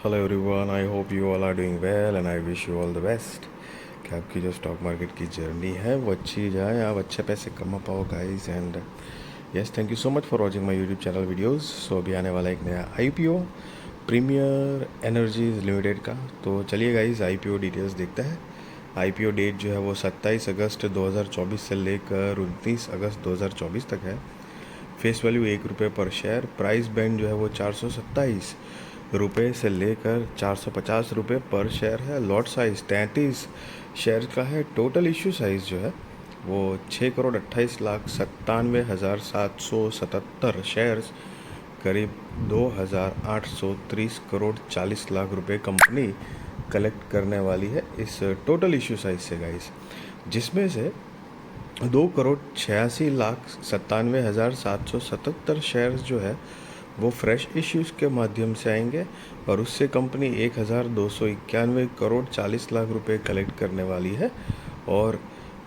Hello everyone, I hope you all are doing well and I wish you all the best कि आपकी जो stock market की journey है वो अच्छी जाए, आप अच्छे पैसे कमा पाओ guys. And yes, thank you so much for watching my YouTube channel videos. So अभी आने वाला एक नया आईपीओ प्रीमियर एनर्जीज लिमिटेड का। तो चलिए गाइस, आईपीओ डिटेल्स देखते हैं। आईपीओ डेट जो है वो 27 अगस्त 2024 से लेकर 29 अगस्त 2024 तक है। फेस वैल्यू ₹1 पर शेयर। प्राइस बैंड जो है वो 427 रुपये से लेकर 450 रुपये पर शेयर है। लॉट साइज 33 शेयर का है। टोटल इश्यू साइज़ जो है वो 6,28,97,777 शेयर्स, करीब 2,830 करोड़ 40 लाख रुपए कंपनी कलेक्ट करने वाली है इस टोटल इश्यू साइज से गाइस, जिसमें से 2,86,97,777 शेयर्स जो है वो फ्रेश इश्यूज़ के माध्यम से आएंगे और उससे कंपनी 1,291 करोड़ 40 लाख रुपए कलेक्ट करने वाली है। और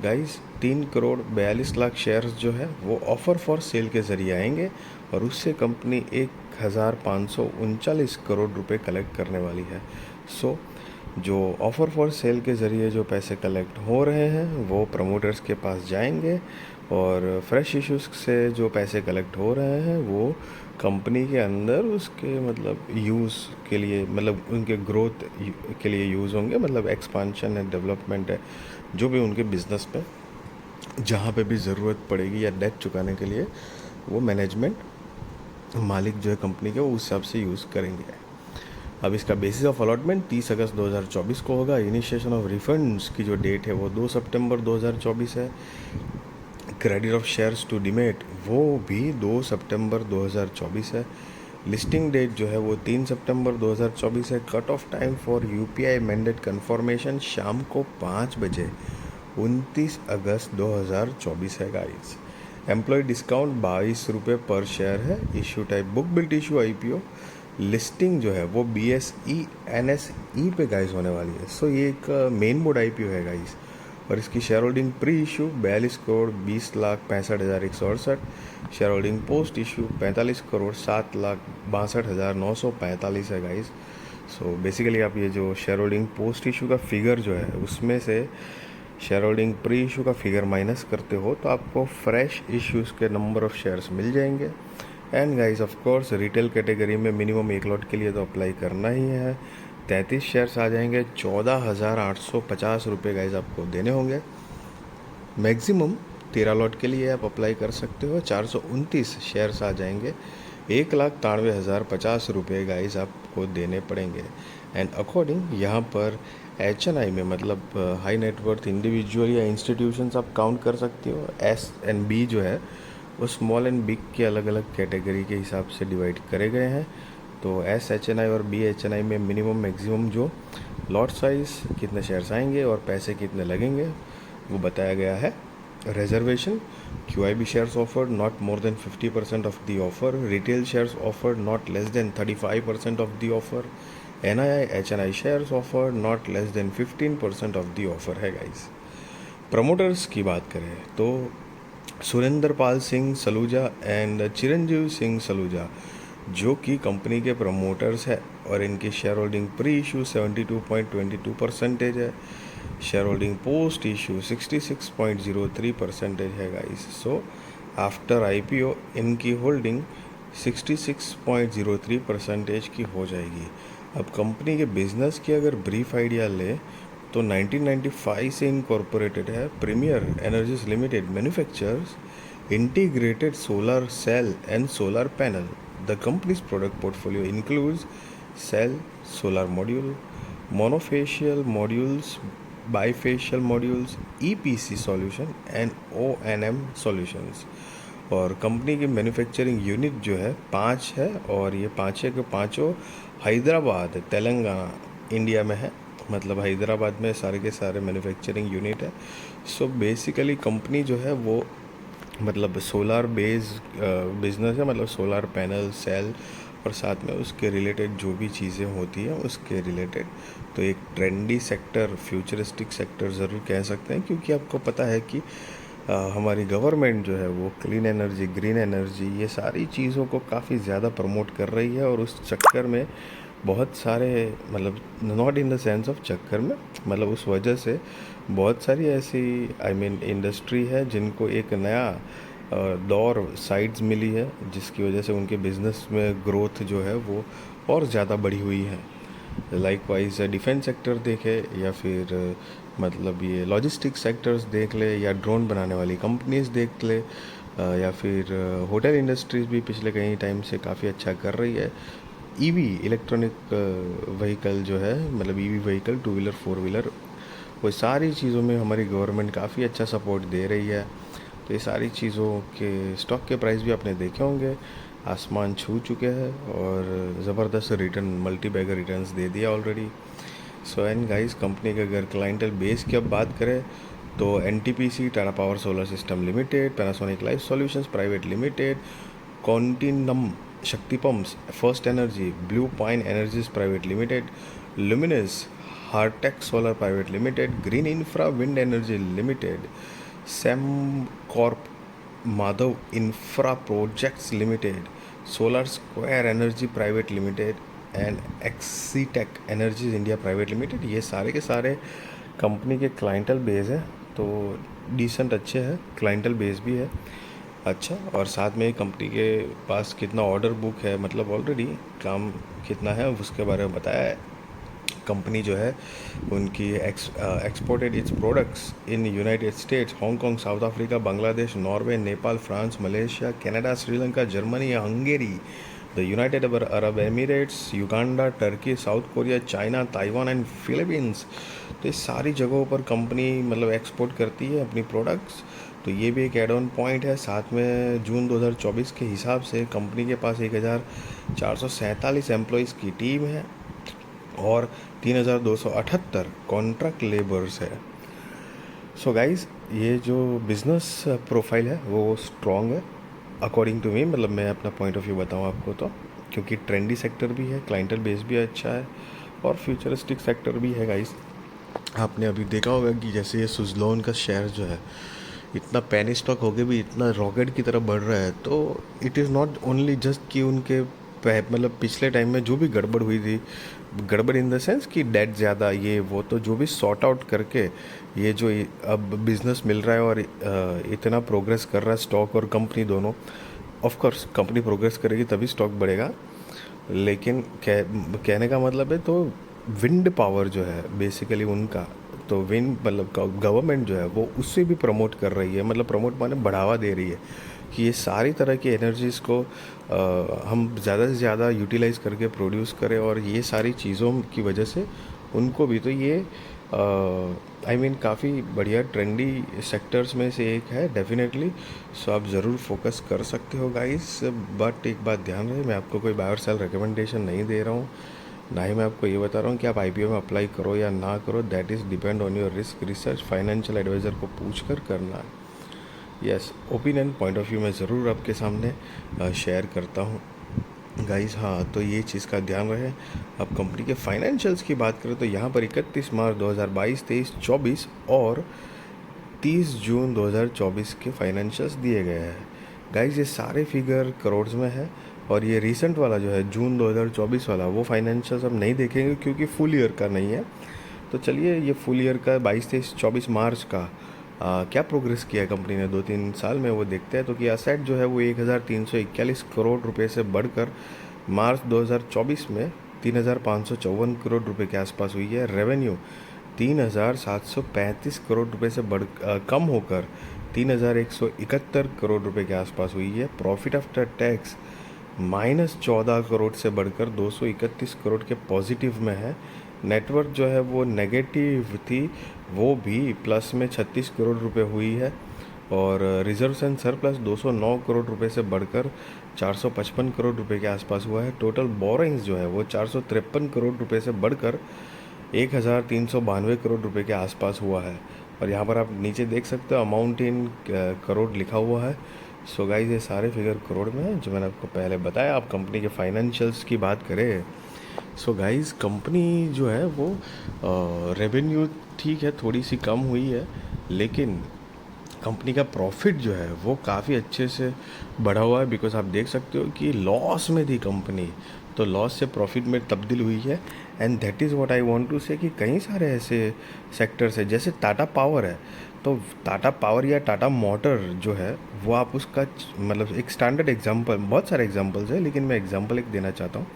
गाइस 3 करोड़ 42 लाख शेयर्स जो है वो ऑफ़र फॉर सेल के ज़रिए आएंगे और उससे कंपनी 1,539 करोड़ रुपए कलेक्ट करने वाली है। सो जो ऑफ़र फॉर सेल के ज़रिए जो पैसे कलेक्ट हो रहे हैं वो प्रमोटर्स के पास जाएंगे और फ्रेश इश्यूज़ से जो पैसे कलेक्ट हो रहे हैं वो कंपनी के अंदर उसके मतलब यूज़ के लिए, मतलब उनके ग्रोथ के लिए यूज़ होंगे, मतलब एक्सपांशन है, डेवलपमेंट है, जो भी उनके बिज़नेस पे जहाँ पे भी ज़रूरत पड़ेगी या डेट चुकाने के लिए वो मैनेजमेंट मालिक जो है कंपनी के वो उस हिसाब से यूज़ करेंगे। अब इसका बेसिस ऑफ अलॉटमेंट 30 अगस्त 2024 को होगा। इनिशिएशन ऑफ रिफंड्स की जो डेट है वो 2 सितंबर 2024 है। Credit of shares to demat वो भी 2 सितंबर 2024 है। लिस्टिंग डेट जो है वो 3 सितंबर 2024 है। Cut off time for UPI mandate confirmation शाम को 5 बजे 29 अगस्त 2024 है गाइस। एम्प्लॉय डिस्काउंट ₹22 पर शेयर है। Issue type book built issue IPO. Listing जो है वो BSE NSE पे गाइस होने वाली है। सो ये एक मेन बोर्ड आईपीओ है गाइस और इसकी share holding pre issue 42 crore 20,65,168। Share holding post issue 45 crore 7,62,945 है गाइस। सो बेसिकली आप ये जो शेयर होल्डिंग पोस्ट इशू का फिगर जो है उसमें से शेयर होल्डिंग प्री इशू का फिगर माइनस करते हो तो आपको फ्रेश इश्यूज़ के नंबर ऑफ़ शेयर्स मिल जाएंगे। And guys of course retail category में मिनिमम 1 लॉट के लिए तो अप्लाई करना ही है। 33 शेयर्स आ जाएंगे, 14,850 रुपये गाइस आपको देने होंगे। मैक्सिमम 13 लॉट के लिए आप अप्लाई कर सकते हो। 429 शेयर्स आ जाएंगे, 1,93,050 रुपये गाइस आपको देने पड़ेंगे। एंड अकॉर्डिंग यहाँ पर HNI में मतलब हाई नेटवर्थ इंडिविजुअल या इंस्टीट्यूशंस आप काउंट कर सकते हो। S&B जो है वो स्मॉल एंड बिग के अलग अलग कैटेगरी के हिसाब से डिवाइड करे गए हैं। तो SHNI और BHNI में मिनिमम मैक्सिमम जो लॉट साइज़ कितने शेयर्स आएंगे और पैसे कितने लगेंगे वो बताया गया है। Reservation QIB shares offered not more than 50% of the offer. Retail shares offered not less than 35% of the offer. NII HNI shares offered not less than 15% of the offer है गाइस। प्रमोटर्स की बात करें तो Surendra Pal Singh Saluja and चिरंजीव सिंह सलूजा जो कि company के promoters है और इनकी शेयर होल्डिंग प्री इशू 72.22% है। शेयर होल्डिंग पोस्ट इशू 66.03% है गाइस। सो आफ्टर IPO इनकी होल्डिंग 66.03% की हो जाएगी। अब कंपनी के बिजनेस की अगर ब्रीफ आइडिया ले तो 1995 से इनकॉर्पोरेटेड है। Premier Energies Limited manufactures integrated solar cell and solar panel. The company's product portfolio includes cell, solar module, monofacial modules, bifacial modules, EPC solution and O&M solutions. और company की manufacturing unit जो है 5 है और ये पाँचों के पाँचों हैदराबाद तेलंगाना इंडिया में है। मतलब हैदराबाद में सारे के सारे मैन्युफैक्चरिंग यूनिट है। सो बेसिकली कंपनी जो है वो मतलब सोलर बेस बिजनेस है, मतलब सोलर पैनल, सेल और साथ में उसके रिलेटेड जो भी चीज़ें होती हैं उसके रिलेटेड। तो एक ट्रेंडी सेक्टर, फ्यूचरिस्टिक सेक्टर ज़रूर कह सकते हैं, क्योंकि आपको पता है कि हमारी गवर्नमेंट जो है वो क्लीन एनर्जी, ग्रीन एनर्जी, ये सारी चीज़ों को काफ़ी ज़्यादा प्रमोट कर रही है और उस चक्कर में बहुत सारे मतलब not in the sense of चक्कर में, मतलब उस वजह से बहुत सारी ऐसी इंडस्ट्री है जिनको एक नया दौर साइड्स मिली है, जिसकी वजह से उनके बिजनेस में ग्रोथ जो है वो और ज़्यादा बढ़ी हुई है। लाइकवाइज डिफेंस सेक्टर देखे या फिर मतलब ये लॉजिस्टिक सेक्टर्स देख ले, या ड्रोन बनाने वाली कंपनीज देख ले, या फिर होटल इंडस्ट्रीज भी पिछले कई टाइम से काफ़ी अच्छा कर रही है। ईवी इलेक्ट्रॉनिक व्हीकल जो है, मतलब EV vehicle, two wheeler, four wheeler, वो सारी चीज़ों में हमारी गवर्नमेंट काफ़ी अच्छा सपोर्ट दे रही है। तो ये सारी चीज़ों के स्टॉक के प्राइस भी आपने देखे होंगे, आसमान छू चुके हैं और ज़बरदस्त रिटर्न, मल्टी बैगर रिटर्न्स दे दिया already. So and guys, company के अगर क्लाइंटल बेस की अब बात करें तो NTPC, Tata power solar system limited, Panasonic life solutions private limited, Continuum Shakti pumps, first energy, blue pine energies private limited, Luminous, Hartek solar private limited, green infra wind energy limited, Sembcorp, Madhav infra projects limited, solar square energy private limited and Axitec energies India private limited, ये सारे के सारे company के clientele base है। तो decent अच्छे हैं, clientele base भी है अच्छा। और साथ में कंपनी के पास कितना ऑर्डर बुक है, मतलब ऑलरेडी काम कितना है, उसके बारे में बताया है। कंपनी जो है उनकी exported its products in United states, Hong Kong, south Africa, Bangladesh, Norway, Nepal, France, Malaysia, Canada, Sri Lanka, Germany, Hungary, the United Arab Emirates, Uganda, Turkey, south Korea, China, Taiwan and Philippines. तो इस सारी जगहों पर कंपनी मतलब एक्सपोर्ट करती है अपनी प्रोडक्ट्स। तो ये भी एक एड ऑन पॉइंट है। साथ में जून 2024 के हिसाब से कंपनी के पास 1447 एम्प्लॉयज़ की टीम है और 3278 कॉन्ट्रैक्ट लेबर्स है। सो गाइस, ये जो बिज़नेस प्रोफाइल है वो स्ट्रॉन्ग है अकॉर्डिंग टू मी, मतलब मैं अपना पॉइंट ऑफ व्यू बताऊँ आपको तो, क्योंकि ट्रेंडी सेक्टर भी है, क्लाइंटल बेस भी अच्छा है और फ्यूचरिस्टिक सेक्टर भी है गाइस। आपने अभी देखा होगा कि जैसे ये सुज़लोन का शेयर जो है इतना पेनी स्टॉक होके भी इतना रॉकेट की तरफ बढ़ रहा है, तो it is not only just कि उनके मतलब पिछले टाइम में जो भी गड़बड़ हुई थी, गड़बड़ इन द सेंस कि डेट ज़्यादा, ये वो, तो जो भी सॉर्ट आउट करके ये जो अब बिज़नेस मिल रहा है और इतना प्रोग्रेस कर रहा है स्टॉक और कंपनी दोनों। ऑफ कोर्स कंपनी प्रोग्रेस करेगी तभी स्टॉक बढ़ेगा, लेकिन कहने का मतलब है तो विंड पावर जो है बेसिकली उनका, तो विंड मतलब गवर्नमेंट जो है वो उससे भी प्रमोट कर रही है, मतलब प्रमोट माने बढ़ावा दे रही है कि ये सारी तरह की एनर्जीज़ को हम ज़्यादा से ज़्यादा यूटिलाइज़ करके प्रोड्यूस करें। और ये सारी चीज़ों की वजह से उनको भी, तो ये काफ़ी बढ़िया ट्रेंडी सेक्टर्स में से एक है डेफिनेटली। सो आप ज़रूर फोकस कर सकते हो गाइस। बट एक बात ध्यान रहे, मैं आपको कोई बाय और सेल रिकमेंडेशन नहीं दे रहा हूँ, ना ही मैं आपको ये बता रहा हूँ कि आप आईपीओ में अप्लाई करो या ना करो। That is depend on your risk research, financial advisor को पूछ कर करना। Yes, opinion point of view मैं ज़रूर आपके सामने शेयर करता हूँ गाइस। हाँ, तो ये चीज़ का ध्यान रहे। अब कंपनी के फाइनेंशियल्स की बात करें तो यहाँ पर 31 मार्च 2022, 23, 24 और 30 जून 2024 के फाइनेंशियल्स दिए गए हैं गाइस। ये सारे फिगर करोड़ में है और ये रिसेंट वाला जो है जून 2024 वाला, वो फाइनेंशियल्स हम नहीं देखेंगे क्योंकि फुल ईयर का नहीं है। तो चलिए, ये फुल ईयर का 22, 23, 24 मार्च का क्या प्रोग्रेस किया है कंपनी ने 2-3 साल में, वो देखते हैं। तो कि असेट जो है वो 1341 करोड़ रुपए से बढ़कर मार्च 2024 में 3554 करोड़ रुपए के आसपास हुई है। रेवेन्यू 3735 करोड़ रुपए से कम होकर 3171 करोड़ रुपए के आसपास हुई है। प्रॉफिट आफ्टर टैक्स -14 करोड़ से बढ़कर 231 करोड़ के पॉजिटिव में है। नेटवर्क जो है वो नेगेटिव थी, वो भी प्लस में 36 करोड़ रुपए हुई है। और रिजर्व्स एंड सरप्लस 209 करोड़ रुपए से बढ़कर 455 करोड़ रुपए के आसपास हुआ है। टोटल बोरिंग्स जो है वो 453 करोड़ रुपए से बढ़कर 1392 करोड़ रुपए के आसपास हुआ है। और यहाँ पर आप नीचे देख सकते हो अमाउंट इन करोड़ लिखा हुआ है। सो गाइस, ये सारे फिगर करोड़ में है जो मैंने आपको पहले बताया। आप कंपनी के फाइनेंशियल्स की बात करें, सो गाइस कंपनी जो है वो रेवेन्यू ठीक है थोड़ी सी कम हुई है, लेकिन कंपनी का प्रॉफिट जो है वो काफ़ी अच्छे से बढ़ा हुआ है। बिकॉज आप देख सकते हो कि लॉस में थी कंपनी, तो लॉस से प्रॉफिट में तब्दील हुई है। And that is what I want to say कि कई सारे ऐसे सेक्टर्स हैं, जैसे टाटा पावर है। तो टाटा पावर या टाटा मोटर जो है वो आप उसका मतलब एक स्टैंडर्ड एग्जांपल, बहुत सारे एग्जांपल्स हैं लेकिन मैं एग्जांपल एक देना चाहता हूँ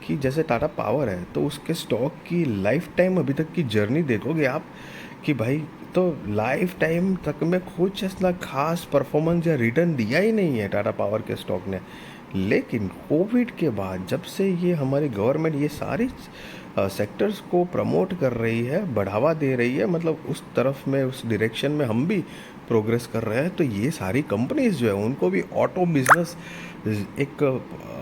कि जैसे टाटा पावर है तो उसके स्टॉक की लाइफ टाइम अभी तक की जर्नी देखोगे आप कि भाई, तो लाइफ टाइम तक में कुछ ऐसा खास परफॉर्मेंस या रिटर्न दिया ही नहीं है टाटा पावर के स्टॉक ने। लेकिन कोविड के बाद जब से ये हमारी गवर्नमेंट ये सारी सेक्टर्स को प्रमोट कर रही है, बढ़ावा दे रही है, मतलब उस तरफ में उस डायरेक्शन में हम भी प्रोग्रेस कर रहे हैं, तो ये सारी कंपनीज जो है उनको भी ऑटो बिजनेस एक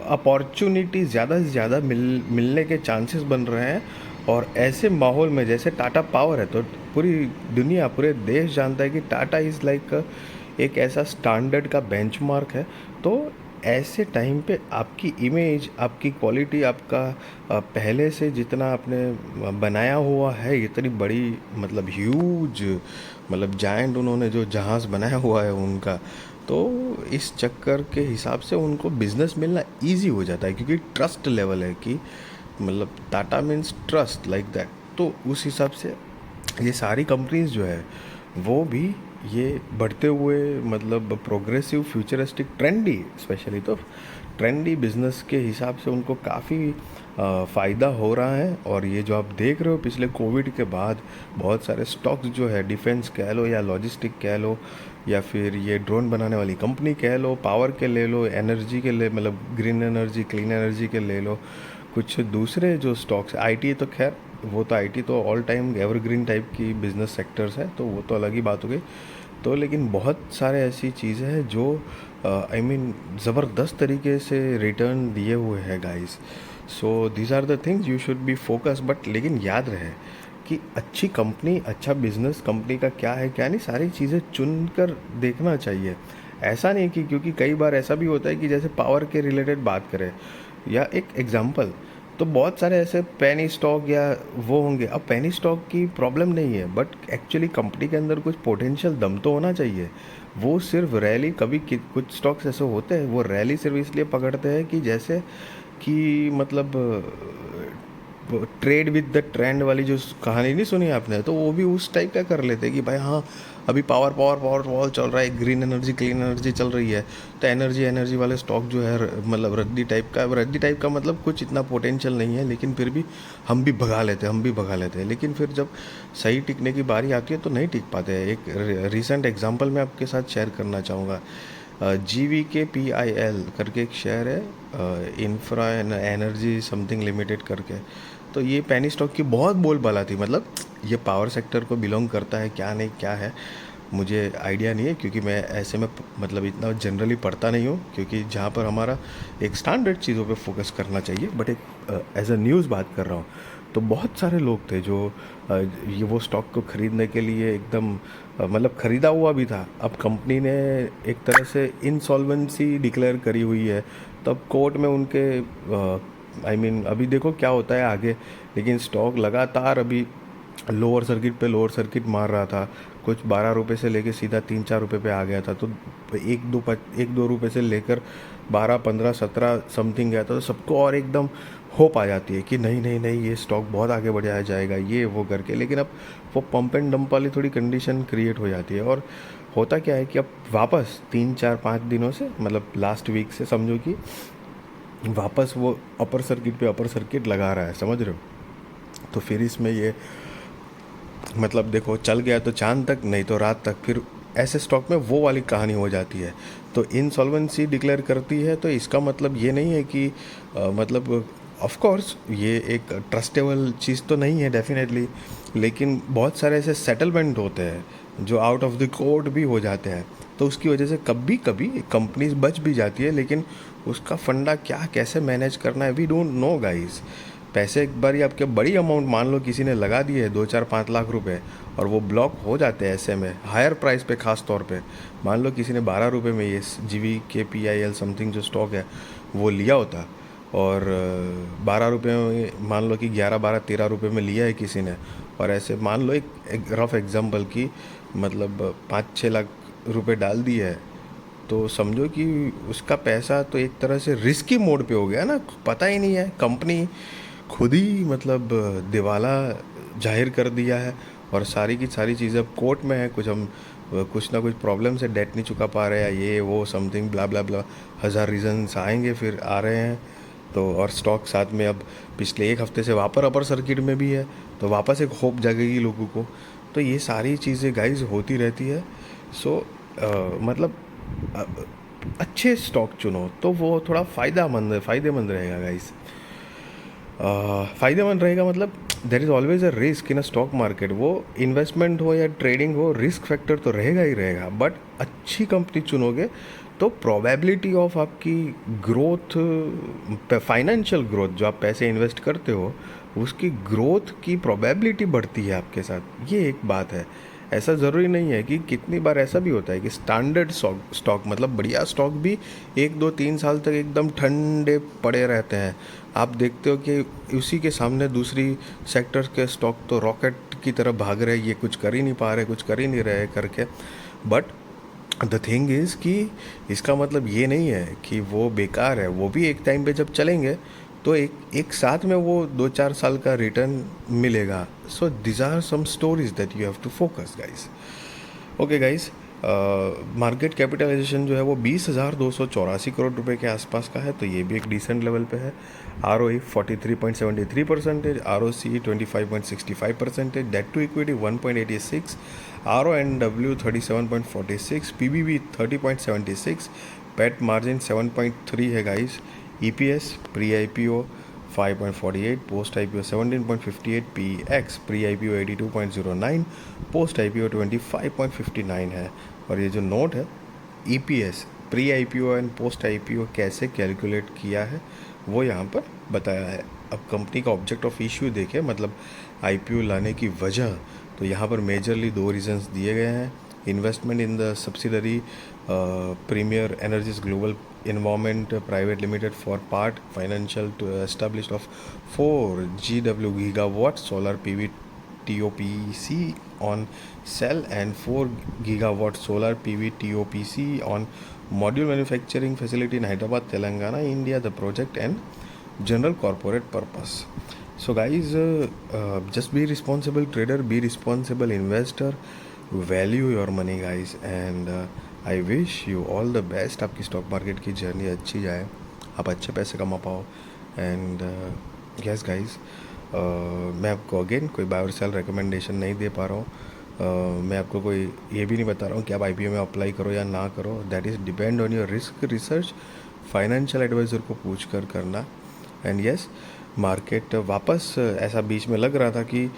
अपॉर्चुनिटी ज़्यादा से ज़्यादा मिलने के चांसेस बन रहे हैं। और ऐसे माहौल में जैसे टाटा पावर है तो पूरी दुनिया, पूरे देश जानता है कि टाटा इज़ लाइक एक ऐसा स्टैंडर्ड का बेंचमार्क है। तो ऐसे टाइम पे आपकी इमेज, आपकी क्वालिटी, आपका पहले से जितना आपने बनाया हुआ है, इतनी बड़ी मतलब ह्यूज, मतलब जायंट उन्होंने जो जहाज़ बनाया हुआ है उनका, तो इस चक्कर के हिसाब से उनको बिज़नेस मिलना इजी हो जाता है क्योंकि ट्रस्ट लेवल है कि मतलब Tata means trust like that. तो उस हिसाब से ये सारी कंपनीज जो है वो भी ये बढ़ते हुए मतलब प्रोग्रेसिव फ्यूचरिस्टिक ट्रेंडी, स्पेशली तो ट्रेंडी बिजनेस के हिसाब से उनको काफ़ी फ़ायदा हो रहा है। और ये जो आप देख रहे हो पिछले कोविड के बाद बहुत सारे स्टॉक्स जो है, डिफेंस कह लो या लॉजिस्टिक कह लो या फिर ये ड्रोन बनाने वाली कंपनी कह लो, पावर के ले लो, एनर्जी के ले मतलब ग्रीन एनर्जी, क्लीन एनर्जी के ले लो, कुछ दूसरे जो स्टॉक्स, आईटी तो खैर वो तो आईटी तो ऑल टाइम एवरग्रीन टाइप की बिजनेस सेक्टर्स है, तो वो तो अलग ही बात हो गई। तो लेकिन बहुत सारे ऐसी चीज़ें हैं जो आई मीन ज़बरदस्त तरीके से रिटर्न दिए हुए हैं guys. So these are the things you should be focus. But लेकिन याद रहे कि अच्छी कंपनी, अच्छा बिजनेस कंपनी का क्या है क्या नहीं, सारी चीज़ें चुन कर देखना चाहिए। ऐसा नहीं कि क्योंकि कई बार ऐसा भी होता है कि जैसे पावर के रिलेटेड बात करें या एक एग्जांपल, तो बहुत सारे ऐसे पेनी स्टॉक या वो होंगे। अब पेनी स्टॉक की प्रॉब्लम नहीं है, बट एक्चुअली कंपनी के अंदर कुछ पोटेंशियल दम तो होना चाहिए। वो सिर्फ रैली कभी कुछ स्टॉक्स ऐसे होते हैं वो रैली सिर्फ इसलिए पकड़ते हैं कि जैसे कि मतलब ट्रेड विद द ट्रेंड वाली जो कहानी नहीं सुनी आपने, तो वो भी उस टाइप का कर लेते हैं कि भाई हाँ अभी पावर पावर पावर पावर चल रहा है, ग्रीन एनर्जी क्लीन एनर्जी चल रही है, तो एनर्जी वाले स्टॉक जो है मतलब रद्दी टाइप का मतलब कुछ इतना पोटेंशियल नहीं है, लेकिन फिर भी हम भी भगा लेते हैं। लेकिन फिर जब सही टिकने की बारी आती है तो नहीं टिक पाते हैं। एक रिसेंट एग्जाम्पल मैं आपके साथ शेयर करना चाहूँगा। GVKPIL करके एक शेयर है, इंफ्रा एनर्जी समथिंग लिमिटेड करके। तो ये पेनी स्टॉक की बहुत बोलबाला थी, मतलब ये पावर सेक्टर को बिलोंग करता है क्या नहीं क्या है मुझे आइडिया नहीं है, क्योंकि मैं ऐसे में मतलब इतना जनरली पढ़ता नहीं हूँ, क्योंकि जहाँ पर हमारा एक स्टैंडर्ड चीज़ों पे फोकस करना चाहिए। बट एक एज अ न्यूज़ बात कर रहा हूँ, तो बहुत सारे लोग थे जो ये वो स्टॉक को ख़रीदने के लिए एकदम मतलब ख़रीदा हुआ भी था। अब कंपनी ने एक तरह से इंसॉल्वेंसी डिक्लेयर करी हुई है, तब कोर्ट में उनके आई मीन अभी देखो क्या होता है आगे। लेकिन स्टॉक लगातार अभी लोअर सर्किट मार रहा था, कुछ 12 रुपये से लेके सीधा 3-4 रुपये पे आ गया था। तो 1-2 रुपये से लेकर 12-15-17 समथिंग गया था, तो सबको और एकदम होप आ जाती है कि नहीं नहीं नहीं ये स्टॉक बहुत आगे बढ़ाया जाएगा ये वो करके। लेकिन अब वो पंप एंड डंप वाली थोड़ी कंडीशन क्रिएट हो जाती है, और होता क्या है कि अब वापस 3-4-5 दिनों से मतलब लास्ट वीक से समझो कि वापस वो अपर सर्किट लगा रहा है, समझ रहे हो। तो फिर इसमें ये मतलब देखो चल गया तो चांद तक, नहीं तो रात तक, फिर ऐसे स्टॉक में वो वाली कहानी हो जाती है। तो इंसॉल्वेंसी डिक्लेयर करती है, तो इसका मतलब ये नहीं है कि मतलब ऑफ कोर्स ये एक ट्रस्टेबल चीज़ तो नहीं है डेफिनेटली, लेकिन बहुत सारे ऐसे सेटलमेंट होते हैं जो आउट ऑफ द कोर्ट भी हो जाते हैं, तो उसकी वजह से कभी कभी कंपनीज बच भी जाती है। लेकिन उसका फंडा क्या कैसे मैनेज करना है वी डोंट नो गाइस। पैसे एक बार ही आपके बड़ी अमाउंट मान लो किसी ने लगा दिए 2-4-5 लाख रुपए, और वो ब्लॉक हो जाते हैं ऐसे में हायर प्राइस पे, ख़ास तौर पे मान लो किसी ने 12 रुपये में ये GVKPIL समथिंग जो स्टॉक है वो लिया होता, और 12 रुपये में मान लो कि 11-12-13 रुपये में लिया है किसी ने, और ऐसे मान लो एक रफ एग्जांपल की मतलब 5-6 लाख रुपए डाल दिए है, तो समझो कि उसका पैसा तो एक तरह से रिस्की मोड पे हो गया ना, पता ही नहीं है, कंपनी खुद ही मतलब दिवाला जाहिर कर दिया है और सारी की सारी चीज़ें अब कोर्ट में है, कुछ ना कुछ प्रॉब्लम से डेट नहीं चुका पा रहे हैं, ये वो समथिंग ब्ला ब्ला ब्ला, हज़ार रीजंस आएंगे फिर आ रहे हैं। तो और स्टॉक साथ में अब पिछले एक हफ्ते से वापस अपर सर्किट में भी है, तो वापस एक होप जगेगी लोगों को। तो ये सारी चीज़ें गाइज होती रहती है। सो मतलब अ, अच्छे स्टॉक चुनो तो वो थोड़ा फ़ायदेमंद रहेगा गाइज। फ़ायदेमंद रहेगा मतलब there is always a risk in a stock market. वो इन्वेस्टमेंट हो या ट्रेडिंग हो, रिस्क फैक्टर तो रहेगा ही रहेगा, बट अच्छी कंपनी चुनोगे तो प्रोबेबिलिटी ऑफ आपकी ग्रोथ, फाइनेंशियल ग्रोथ, जो आप पैसे इन्वेस्ट करते हो उसकी ग्रोथ की प्रोबेबिलिटी बढ़ती है आपके साथ। ये एक बात है। ऐसा ज़रूरी नहीं है कि कितनी बार ऐसा भी होता है कि स्टैंडर्ड स्टॉक मतलब बढ़िया स्टॉक भी 1 2 3 साल तक एकदम ठंडे पड़े रहते हैं। आप देखते हो कि उसी के सामने दूसरी सेक्टर के स्टॉक तो रॉकेट की तरह भाग रहे, ये कुछ कर ही नहीं पा रहे, कुछ कर ही नहीं रहे करके। बट द थिंग इज़ कि इसका मतलब ये नहीं है कि वो बेकार है, वो भी एक टाइम पे जब चलेंगे तो एक एक साथ में वो 2 4 साल का रिटर्न मिलेगा। So these are some stories that you have to focus guys. Okay guys, market capitalization जो है वो 20,284 करोड़ रुपए के आसपास का है, तो ये भी एक डिसेंट लेवल पे है। R O E 43.73%, R O C 25.65%, debt to equity 1.86, R O N W 37.46, P B B 30.76, PAT margin 7.3 है guys. E P S pre I P O 5.48, post I P O 17.58, P X pre I P O 82.09, post I P O 25.59 है। और ये जो note है E P S pre I P O and post I P ओ कैसे calculate किया है वो यहाँ पर बताया है। अब कंपनी का ऑब्जेक्ट ऑफ इश्यू देखें, मतलब आई पी ओ लाने की वजह, तो यहाँ पर मेजरली 2 रीजंस दिए गए हैं। Investment in the subsidiary Premier Energies Global Environment Private Limited for part financial to establish of 4 GW gigawatt solar PV TOPC on cell and 4 gigawatt solar PV TOPC on module manufacturing facility in Hyderabad, Telangana, India. The project and general corporate purpose. So guys, just be responsible trader, be responsible investor, value your money guys, and I wish you all the best. आपकी stock market की journey अच्छी जाए, आप अच्छे पैसे कमा पाओ। And yes guys, मैं आपको अगेन कोई बाय और सेल रिकमेंडेशन नहीं दे पा रहा हूँ। मैं आपको कोई ये भी नहीं बता रहा हूँ कि आप आईपीओ में अप्लाई करो या ना करो। That is depend on your risk research, financial advisor को पूछ कर करना। एंड यस, मार्केट वापस ऐसा बीच में लग रहा था कि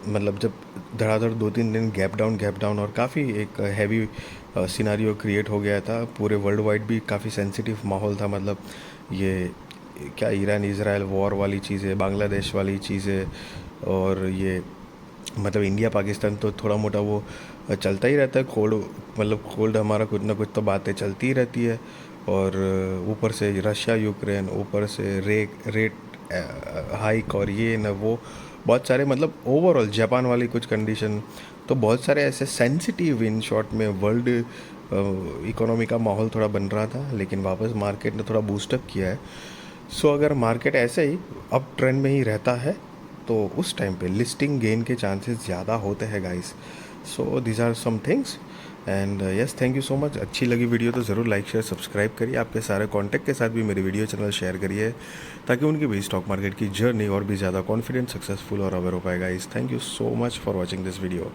मतलब जब धड़ाधड़ 2 3 दिन गैप डाउन और काफ़ी एक हैवी सिनारियो क्रिएट हो गया था। पूरे वर्ल्ड वाइड भी काफ़ी सेंसिटिव माहौल था, मतलब ये क्या ईरान इज़राइल वॉर वाली चीज़ें, बांग्लादेश वाली चीज़ें, और ये मतलब इंडिया पाकिस्तान तो थोड़ा मोटा वो चलता ही रहता है। कोल्ड हमारा कुछ ना कुछ तो बातें चलती ही रहती है। और ऊपर से रशिया यूक्रेन, ऊपर से रेट हाइक और ये न वो, बहुत सारे मतलब ओवरऑल जापान वाली कुछ कंडीशन, तो बहुत सारे ऐसे सेंसिटिव, इन शॉर्ट में वर्ल्ड इकोनॉमी का माहौल थोड़ा बन रहा था। लेकिन वापस मार्केट ने थोड़ा बूस्टअप किया है। सो अगर मार्केट ऐसे ही अप ट्रेंड में ही रहता है तो उस टाइम पे लिस्टिंग गेन के चांसेस ज़्यादा होते हैं guys. So these are some things. And yes, thank you so much. अच्छी लगी वीडियो तो ज़रूर लाइक शेयर सब्सक्राइब करिए। आपके सारे कॉन्टैक्ट के साथ भी मेरी वीडियो चैनल शेयर करिए, ताकि उनकी भी स्टॉक मार्केट की जर्नी और भी ज़्यादा कॉन्फिडेंट, सक्सेसफुल और अवेयर हो पाएगा। इस thank you so much for watching this video.